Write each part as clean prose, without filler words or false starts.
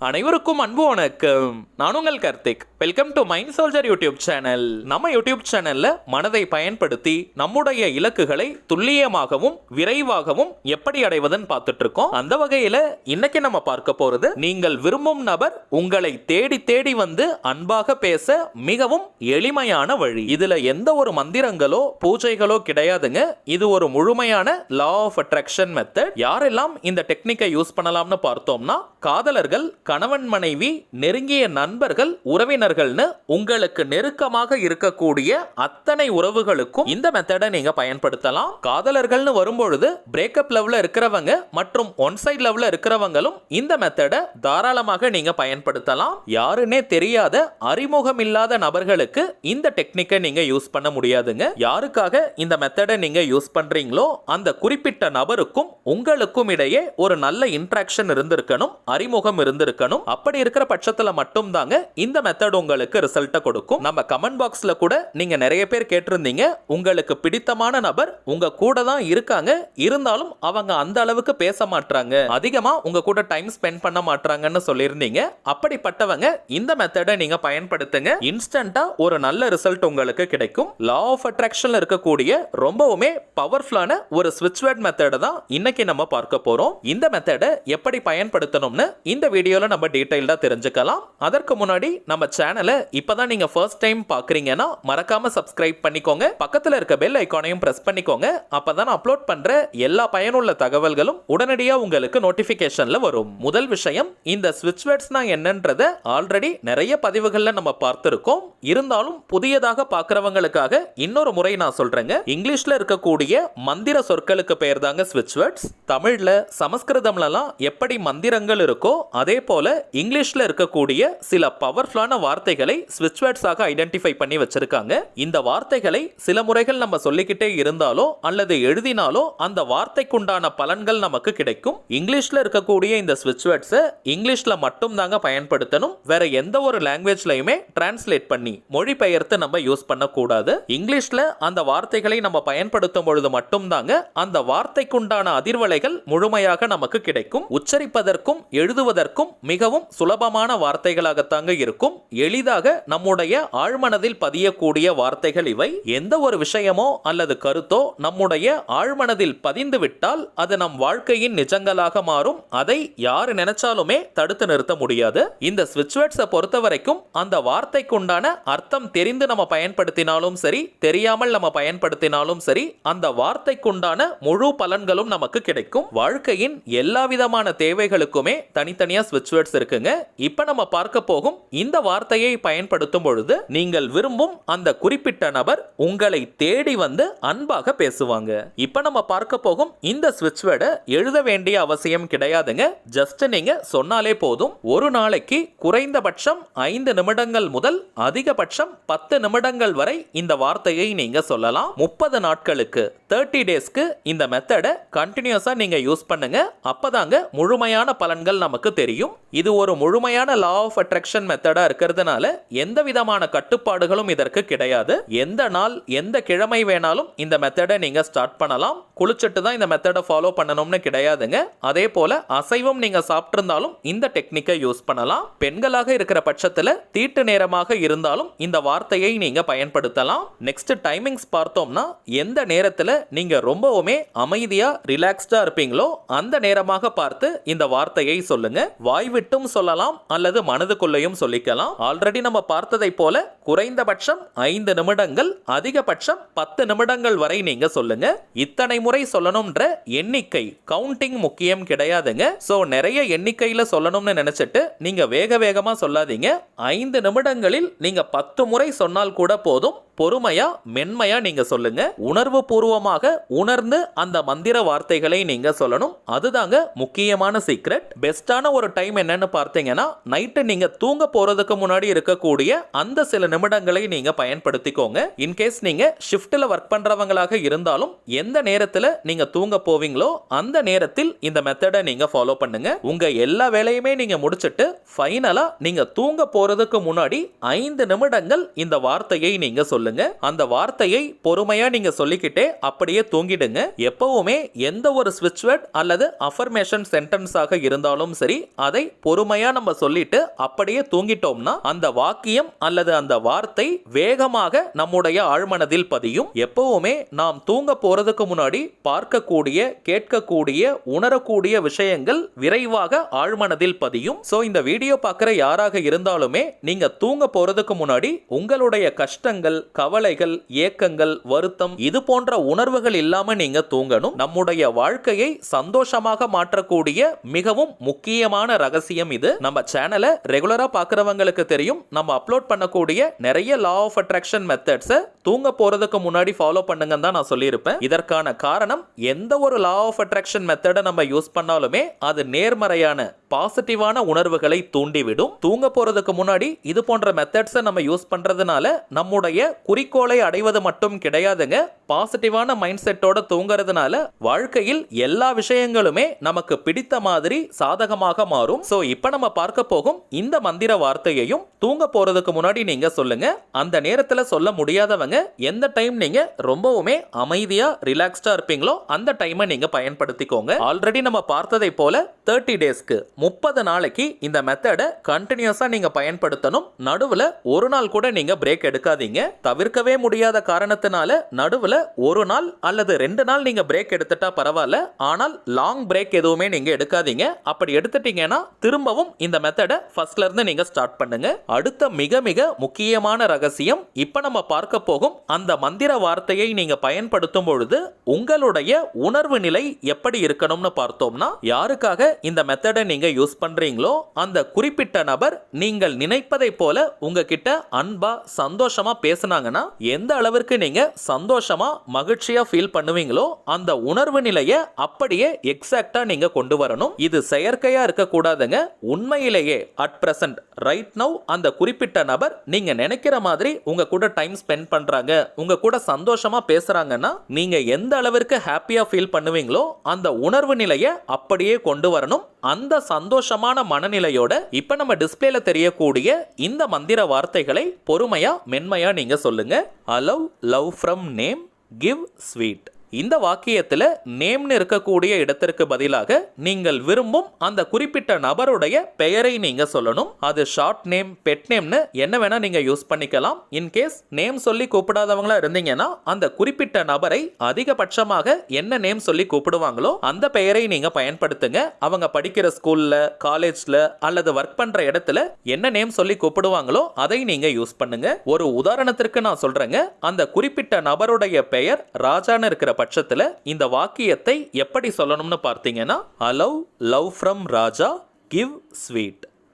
அனைவருக்கும் அன்பு வணக்கம். நான் உங்கள் Karthik. Welcome to mind soldier YouTube channel. நம்ம யூடியூப் சேனல்ல மனதை பயன்படுத்தி நம்முடைய இலக்குகளை துல்லியமாகவும் விரைவாகவும் எப்படி அடைவதுன்னு பார்த்துட்டு இருக்கோம். அந்த வகையில இன்னைக்கு நம்ம பார்க்க போறது, நீங்கள் விரும்பும் நபர் உங்களை தேடி தேடி வந்து அன்பாக பேச மிகவும் எளிமையான வழி. இதுல எந்த ஒரு மந்திரங்களோ பூஜைகளோ கிடையாதுங்க. இது ஒரு முழுமையான லா ஆஃப் அட்ராக்ஷன் மெத்தட். யாரெல்லாம் இந்த டெக்னிக்கை யூஸ் பண்ணலாம்னு பார்த்தோம்னா, காதலர்கள், கணவன் மனைவி, நெருங்கிய நண்பர்கள், உறவினர்கள்னு உங்களுக்கு நெருக்கமாக இருக்கக்கூடிய அத்தனை உறவுகளுக்கும் இந்த மெத்தடை நீங்க பயன்படுத்தலாம். காதலர்கள்னு வரும்பொழுது பிரேக்கப் லெவல்ல இருக்கிறவங்க மற்றும் ஒன் சைட் லெவல்ல இருக்கிறவங்களும் இந்த மெத்தடை தாராளமாக நீங்க பயன்படுத்தலாம். யாருன்னே தெரியாத அறிமுகம் இல்லாத நபர்களுக்கு இந்த டெக்னிக்கை நீங்க யூஸ் பண்ண முடியாதுங்க. யாருக்காக இந்த மெத்தடை நீங்க யூஸ் பண்றீங்களோ அந்த குறிப்பிட்ட நபருக்கும் உங்களுக்கும் இடையே ஒரு நல்ல இன்ட்ராக்ஷன் இருந்திருக்கணும், அறிமுகம் இருந்திருக்கணும். அப்படி இருக்கிற பட்சத்துல மட்டும் தாங்க இந்த மெத்தட் உங்களுக்கு ரிசல்ட் கொடுக்கும். நம்ம கமெண்ட் பாக்ஸ்ல கூட நீங்க நிறைய பேர் கேட்டிருந்தீங்க, உங்களுக்கு பிடித்தமான நபர் உங்க கூட தான் இருக்காங்க, இருந்தாலும் அவங்க அந்த அளவுக்கு பேச மாட்டாங்க, அதிகமா உங்க கூட டைம் ஸ்பெண்ட் பண்ண மாட்டாங்கன்னு சொல்லியிருந்தீங்க. அப்படிப்பட்டவங்க இந்த மெத்தடை நீங்க பயன்படுத்துங்க. இன்ஸ்டன்டா ஒரு நல்ல ரிசல்ட் உங்களுக்கு கிடைக்கும். லா ஆஃப் அட்ராக்ஷன்ல இருக்கக்கூடிய ரொம்பவுமே பவர்ஃபுல்லான ஒரு ஸ்விட்ச் வேர்ட் மெத்தட் தான் இன்னைக்கு நம்ம பார்க்க போறோம். இந்த மெத்தடை எப்படி பயன்படுத்தணும்னு இந்த வீடியோல நம்ம டீடைலா தெரிஞ்சுக்கலாம். அதற்கு முன்னாடி நம்ம சேனலை இப்பதான் நீங்க ஃபர்ஸ்ட் டைம் பாக்குறீங்கன்னா மறக்காம சப்ஸ்கிரைப் பண்ணிக்கோங்க. பக்கத்துல இருக்க பெல் ஐகானையும் பிரஸ் பண்ணிக்கோங்க. அப்பதான் அப்லோட் பண்ற எல்லா பயனுள்ள தகவல்களும் உடனடியா உங்களுக்கு நோட்டிபிகேஷன்ல வரும். முதல் விஷயம், இந்த ஸ்விட்ச் வேர்ட்ஸ்னா என்னன்றத ஆல்ரெடி நிறைய பதிவுகள்ல நம்ம பார்த்திருக்கோம். இருந்தாலும் புதியதாக பார்க்கறவங்களுக்காக இன்னொரு முறை நான் சொல்றேங்க. இங்கிலீஷ்ல இருக்கக்கூடிய மந்திர சொற்களுக்கு பெயர் தாங்க ஸ்விட்ச் வேர்ட்ஸ். தமிழ்ல, சமஸ்கிருதம்லலாம் எப்படி மந்திரங்கள் இருக்கோ அதே போல இங்கிலீஷ்ல இருக்கக்கூடிய சில பவர்ஃபுல்லான வார்த்தைகளை ஸ்விட்ச் வேர்ட்ஸாக ஐடென்டிஃபை பண்ணி வச்சிருக்காங்க. இந்த வார்த்தைகளை சில முறைகள் நம்ம சொல்லிக்கிட்டே இருந்தாலோ அல்லது எழுதினாலோ அந்த வார்த்தைக்குண்டான பலன்கள் நமக்கு கிடைக்கும். இங்கிலீஷ்ல இருக்கக்கூடிய இந்த ஸ்விட்ச் வேர்ட்ஸை இங்கிலீஷ்ல மட்டும் தாங்க பயன்படுத்தணும். வேற எந்த ஒரு லாங்குவேஜ்லயுமே டிரான்ஸ்லேட் பண்ணி மொழிபெயர்த்து நம்ம யூஸ் பண்ணக்கூடாது. இங்கிலீஷ்ல அந்த வார்த்தைகளை நம்ம பயன்படுத்தும் பொழுது மட்டும் தாங்க அந்த வார்த்தைக்குண்டான அதிர்வலைகள் முழுமையாக நமக்கு கிடைக்கும். உச்சரிப்பதற்கும் எழுதுவதற்கும் மிகவும் சுலபமான வார்த்தைகளாகத்தாங்க இருக்கும். எளிதாக நம்முடைய ஆழ்மனதில் பதியக்கூடிய வார்த்தைகள் இவை. எந்த ஒரு விஷயமோ அல்லது கருத்தோ நம்முடைய ஆழ்மனதில் பதிந்து விட்டால் அது நம் வாழ்க்கையின் நிஜங்களாக மாறும். அதை யாரு நினைச்சாலுமே தடுத்து நிறுத்த முடியாது. இந்த ஸ்விட்ச் வேர்ட்ஸை பொறுத்த வரைக்கும் அந்த வார்த்தைக்குண்டான அர்த்தம் தெரிந்து நம்ம பயன்படுத்தினாலும் சரி, தெரியாமல் நம்ம பயன்படுத்தினாலும் சரி, அந்த வார்த்தைக்குண்டான முழு பலன்களும் நமக்கு கிடைக்கும். வாழ்க்கையின் எல்லா விதமான தேவைகளுக்குமே தனித்தனியா ஸ்விட்ச் வேர்ட்ஸ் இருக்குங்க. இப்ப நம்ம பார்க்க போகும் இந்த வார்த்தையை பயன்படுத்தும் பொழுது நீங்கள் விரும்பும் அந்த குறிப்பிட்ட நபர் உங்களை தேடி வந்து அன்பாக பேசுவாங்க. இப்ப நம்ம பார்க்க போகும் இந்த ஸ்விட்ச் வேர்டை எழுத வேண்டிய அவசியம் கிடையாதுங்க. ஜஸ்ட் நீங்க சொன்னாலே போதும். ஒரு நாளைக்கு குறைந்தபட்சம் 5 நிமிடங்கள் முதல் அதிகபட்சம் 10 நிமிடங்கள் வரை இந்த வார்த்தையை நீங்க சொல்லலாம். 30 நாட்களுக்கு 30 டேஸ்க்கு இந்த மெத்தடை கண்டினியூஸா நீங்க யூஸ் பண்ணுங்க. அப்பதாங்க முழுமையான பலன்கள் நமக்கு தெரியும். இது ஒரு முழுமையான லா ஆஃப் அட்ராக்ஷன் மெத்தடா இருக்கிறதுனால எந்த விதமான கட்டுப்பாடுகளும் இதற்கு கிடையாது. எந்த நாள் எந்த கிழமை வேணாலும் இந்த மெத்தடை நீங்க ஸ்டார்ட் பண்ணலாம். குளிச்சுட்டு தான் இந்த மெத்தடை ஃபாலோ பண்ணணும்னு கிடையாதுங்க. அதே போல அசைவம் நீங்க சாப்பிட்டிருந்தாலும் இந்த டெக்னிக்கை யூஸ் பண்ணலாம். பெண்களாக இருக்கிற பட்சத்துல தீட்டு நேரமாக இருந்தாலும் இந்த வார்த்தையை நீங்க பயன்படுத்தலாம். நெக்ஸ்ட் டைமிங்ஸ் பார்த்தோம்னா, எந்த நேரத்துல நீங்க ரொம்பவுமே அமைதியா ரிலாக்ஸ்டா இருப்பீங்களோ அந்த நேரமாக பார்த்து இந்த வார்த்தையை சொல்லுங்க. வாய் விட்டும் சொல்லலாம் அல்லது மனதுக்குள்ளையும் சொல்லிக்கலாம். ஆல்ரெடி நம்ம பார்த்ததை போல குறைந்தபட்சம் 5 நிமிடங்கள், அதிகபட்சம் 10 நிமிடங்கள் வரை நீங்க சொல்லுங்க. இத்தனை முறை சொல்லணும்ன்ற எண்ணிக்கை கவுண்டிங் முக்கியம் கிடையாதுங்க. சோ நிறைய எண்ணிக்கையில சொல்லணும்னு நினைச்சிட்டு நீங்க வேக வேகமா சொல்லாதீங்க. 5 நிமிடங்களில் நீங்க 10 முறை சொன்னால் கூட போதும். பொறுமையா மென்மையா நீங்க சொல்லுங்க. உணர்வு பூர்வமாக உணர்ந்து அந்த மந்திர வார்த்தைகளை நீங்க சொல்லணும். அதுதாங்க முக்கியமான சீக்ரெட். பெஸ்டான ஒரு டைம் என்னன்னு பார்த்தீங்கன்னா, நைட்டு நீங்க தூங்க போறதுக்கு முன்னாடி இருக்கக்கூடிய அந்த சில நிமிடங்களை நீங்க பயன்படுத்திக்கோங்க. இன்கேஸ் நீங்க ஷிஃப்ட்ல ஒர்க் பண்றவங்களாக இருந்தாலும் எந்த நேரத்துல நீங்க தூங்க போவீங்களோ அந்த நேரத்தில் இந்த மெத்தடை நீங்க ஃபாலோ பண்ணுங்க. உங்க எல்லா வேலையுமே நீங்க முடிச்சிட்டு ஃபைனலா நீங்க தூங்க போறதுக்கு முன்னாடி 5 நிமிடங்கள் இந்த வார்த்தையை நீங்க சொல்லுங்க. அந்த வார்த்தையை பொறுமையா நீங்க சொல்லிக்கிட்டே அப்படியே தூங்கிடுங்க. எப்பவுமே எந்த ஒரு ஸ்விட்ச் வேர்ட் அல்லது அஃபர்மேஷன் சென்டென்ஸாக இருந்தாலும் சரி, அதை பொறுமையா நம்ம சொல்லிட்டு அப்படியே தூங்கிட்டோம்னா அந்த வாக்கியம் அல்லது அந்த வார்த்தை வேகமாக நம்முடைய ஆழ்மனதில் பதியும். எப்பவுமே நாம் தூங்க போறதுக்கு முன்னாடி பார்க்கக்கூடிய, கேட்கக்கூடிய, உணரக்கூடிய விஷயங்கள் விரைவாக ஆழ்மனதில் பதியும். சோ இந்த வீடியோ பார்க்குற யாராக இருந்தாலுமே நீங்க தூங்க போறதுக்கு முன்னாடி உங்களுடைய கஷ்டங்கள், கவலைகள், ஏக்கங்கள், வருத்தம் இது போன்ற உணர்வுகள் இல்லாம நீங்க தூங்கணும். நம்முடைய வாழ்க்கையை சந்தோஷமாக மாற்றக்கூடிய மிகவும் முக்கியமான ரகசியம் இது. நம்ம சேனலை ரெகுலரா பார்க்கறவங்களுக்கு தெரியும். நம்ம அப்லோட் பண்ணக்கூடிய நிறைய லா ஆஃப் அட்ராக்ஷன் மெத்தட்ஸை தூங்க போறதுக்கு முன்னாடி ஃபாலோ பண்ணுங்கன்னு தான் நான் சொல்லியிருப்பேன். இதற்கான காரணம் எந்த ஒரு லா ஆஃப் அட்ராக்ஷன் மெத்தடை நம்ம யூஸ் பண்ணாலுமே அது நேர்மறையான பாசிட்டிவான உணர்வுகளை தூண்டிவிடும். தூங்க போறதுக்கு முன்னாடி இது போன்ற மெத்தட்ஸை நம்ம யூஸ் பண்றதுனால நம்முடைய குறிக்கோளை அடைவது மட்டும் கிடையாதுங்க, பாசிட்டிவான மைண்ட் செட்டோட தூங்குறதுனால வாழ்க்கையில் எல்லா விஷயங்களுமே நமக்கு பிடித்த மாதிரி சாதகமாக மாறும். சோ இப்போ நம்ம பார்க்க போகும் இந்த மந்திர வார்த்தையையும் தூங்க போறதுக்கு முன்னாடி நீங்க சொல்லுங்க. அந்த நேரத்துல சொல்ல முடியாதவங்க எந்த டைம் நீங்க ரொம்பவுமே அமைதியா ரிலாக்ஸ்டா இருப்பீங்களோ அந்த டைமை நீங்க பயன்படுத்திக்கோங்க. ஆல்ரெடி நம்ம பார்த்ததை போல 30 டேஸ்க்கு 30 நாளைக்கு இந்த மெத்தடை கண்டினியூஸா நீங்க பயன்படுத்தணும். நடுவுல ஒரு நாள் கூட நீங்க பிரேக் எடுக்காதீங்க. தவிர்க்கவே முடியாத காரணத்தினால நடுவுல ஒரு நாள் அல்லது 2 நாள் நீங்க பிரேக் எடுத்துட்டா பரவாயில்ல. ஆனால் லாங் பிரேக் எதுவுமே நீங்க எடுக்காதீங்க. அப்படி எடுத்துட்டீங்கன்னா திரும்பவும் இந்த மெத்தடை ஃபர்ஸ்ட்ல இருந்து நீங்க ஸ்டார்ட் பண்ணுங்க. அடுத்த மிக மிக முக்கியமான ரகசியம், இப்ப நம்ம பார்க்க போகும் அந்த மந்திர வார்த்தையை நீங்க பயன்படுத்தும் பொழுது உங்களுடைய உணர்வு நிலை எப்படி இருக்கணும்னு பார்த்தோம்னா, யாருக்காக இந்த மெத்தடை நீங்க யூஸ் பண்றீங்களோ அந்த குறிப்பிட்ட நபர் நீங்கள் நினைப்பதை போல உங்ககிட்ட அன்பா சந்தோஷமா பேசினாங்கன்னா எந்த அளவிற்கு நீங்க சந்தோஷமா மகிழ்ச்சியா ஃபீல் பண்ணுவீங்களோ அந்த உணர்வு நிலையை அப்படியே எக்ஸாக்டா நீங்க கொண்டு வரணும். இது செயற்கையா இருக்க கூடாதுங்க. உண்மையிலேயே அட் பிரசன்ட் ரைட் நவ் அந்த குறிப்பிட்ட நபர் நீங்க நினைக்கிற மாதிரி உங்க கூட டைம் ஸ்பெண்ட் பண்றாங்க, உங்க கூட சந்தோஷமா பேசுறாங்கன்னா நீங்க எந்த அளவிற்கு ஹாப்பியா ஃபீல் பண்ணுவீங்களோ அந்த உணர்வு நிலையை அப்படியே கொண்டு வரணும். அந்த சந்தோஷமான மனநிலையோட இப்ப நம்ம டிஸ்பிளேல தெரியக்கூடிய இந்த மந்திர வார்த்தைகளை பொறுமையா மென்மையா நீங்க சொல்லுங்க. Allow love from name, give sweet. இந்த வாக்கியத்தில் நேம்னு இருக்கக்கூடிய இடத்திற்கு பதிலாக நீங்கள் விரும்பும் அந்த குறிப்பிட்ட நபருடைய பெயரை நீங்க சொல்லணும். அது ஷார்ட் நேம், பெட் நேம்னு என்ன வேணா நீங்க யூஸ் பண்ணிக்கலாம். இன்கேஸ் நேம் சொல்லி கூப்பிடாதவங்களா இருந்தீங்கன்னா அந்த குறிப்பிட்ட நபரை அதிகபட்சமாக என்ன நேம் சொல்லி கூப்பிடுவாங்களோ அந்த பெயரை நீங்க பயன்படுத்துங்க. அவங்க படிக்கிற ஸ்கூல்ல, காலேஜ்ல அல்லது ஒர்க் பண்ற இடத்துல என்ன நேம் சொல்லி கூப்பிடுவாங்களோ அதை நீங்க யூஸ் பண்ணுங்க. ஒரு உதாரணத்திற்கு நான் சொல்றேங்க. அந்த குறிப்பிட்ட நபருடைய பெயர் ராஜான்னு இருக்கிற பட்சத்துல இந்த வாக்கியத்தை எப்படி சொல்லணும்னு பார்த்தீங்கன்னா, allow love from Raja, give sweet.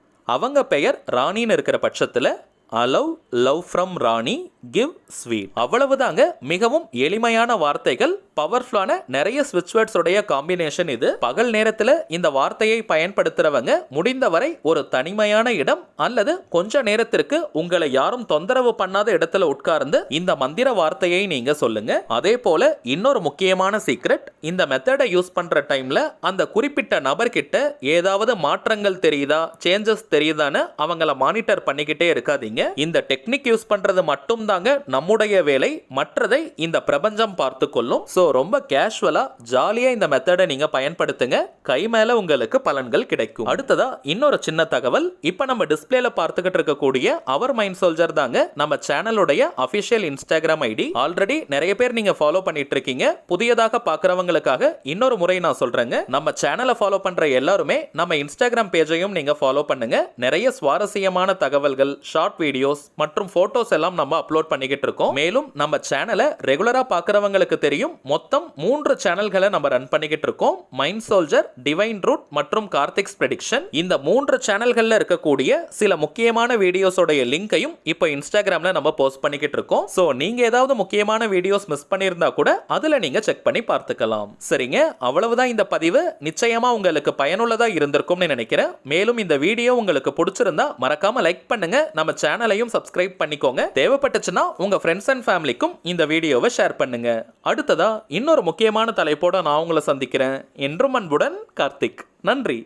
அவங்க பெயர் ராணின்னு இருக்கிற பட்சத்துல allow love from Rani, give sweet. அவ்வளவுதாங்க. மிகவும் எளிமையான வார்த்தைகள், பவர்ஃபுல்லான நிறைய ஸ்விட்ச் வேர்ட்ஸ் உடைய காம்பினேஷன் இது. பகல் நேரத்தில் இந்த வார்த்தையை பயன்படுத்துறவங்க முடிந்தவரை ஒரு தனிமையான இடம் அல்லது கொஞ்ச நேரத்திற்கு உங்களை யாரும் தொந்தரவு பண்ணாத இடத்துல உட்கார்ந்து இந்த மந்திர வார்த்தையை நீங்க சொல்லுங்க. அதே போல இன்னொரு முக்கியமான சீக்ரெட், இந்த மெத்தடை யூஸ் பண்ற டைம்ல அந்த குறிப்பிட்ட நபர்கிட்ட ஏதாவது மாற்றங்கள் தெரியுதா, சேஞ்சஸ் தெரியுதான்னு அவங்கள மானிட்டர் பண்ணிக்கிட்டே இருக்காதீங்க. இந்த டெக்னிக் யூஸ் பண்றது மட்டும் தாங்க நம்முடைய வேலை, மற்றதை இந்த பிரபஞ்சம் பார்த்து கொள்ளும். சோ ரொம்ப கேஷுவலா ஜாலியா இந்த மெத்தடை நீங்க பயன்படுத்துங்க. கை மேல உங்களுக்கு பலன்கள் கிடைக்கும். அடுத்ததா இன்னொரு சின்ன தகவல், இப்ப நம்ம டிஸ்பிளேல பார்த்துக்கிட்டு இருக்கக்கூடிய அவர் மைண்ட் சோல்ஜர் தாங்க நம்ம சேனலுடைய அபிஷியல் இன்ஸ்டாகிராம் ஐடி. ஆல்ரெடி நிறைய பேர் நீங்க ஃபாலோ பண்ணிட்டு இருக்கீங்க. புதியதாக பார்க்கறவங்களுக்காக இன்னொரு முறை நான் சொல்றேங்க. நம்ம சேனலை ஃபாலோ பண்ற எல்லாருமே நம்ம இன்ஸ்டாகிராம் பேஜையும் நீங்க ஃபாலோ பண்ணுங்க. நிறைய சுவாரஸ்யமான தகவல்கள், ஷார்ட் வீடியோஸ் மற்றும் போட்டோஸ் எல்லாம் நம்ம அப்லோட் பண்ணிக்கிட்டு இருக்கோம். மேலும் நம்ம சேனலை ரெகுலரா பார்க்கறவங்களுக்கு தெரியும், மொத்தம் 3 சேனல்களை நம்ம ரன் பண்ணிக்கிட்டு இருக்கோம். மைண்ட் சோல்ஜர், டிவைன் ரூட் மற்றும் கார்த்திக்ஸ் ப்ரெடிக்ஷன். இந்த 3 சேனல்கள்ல இருக்கக்கூடிய சில முக்கியமான வீடியோஸோட லிங்கையும் இப்போ இன்ஸ்டாகிராம்ல நம்ம போஸ்ட் பண்ணிக்கிட்டு இருக்கோம். சோ நீங்க ஏதாவது முக்கியமான வீடியோஸ் மிஸ் பண்ணியிருந்தா கூட அதுல நீங்க செக் பண்ணி பார்த்துக்கலாம். சரிங்க, அவ்வளவுதான் இந்த பதிவு. நிச்சயமா உங்களுக்கு பயனுள்ளதா இருந்திருக்கும்னு நினைக்கிறேன். மேலும் இந்த வீடியோ உங்களுக்கு பிடிச்சிருந்தா மறக்காம லைக் பண்ணுங்க. நம்ம சேனலையும் சப்ஸ்கிரைப் பண்ணிக்கோங்க. தேவைப்பட்டுச்சுன்னா உங்க ஃப்ரெண்ட்ஸ் அண்ட் ஃபேமிலிக்கும் இந்த வீடியோவை ஷேர் பண்ணுங்க. அடுத்ததா இன்னொரு முக்கியமான தலைப்போட நான் உங்களை சந்திக்கிறேன். என்றும் அன்புடன் கார்த்திக். நன்றி.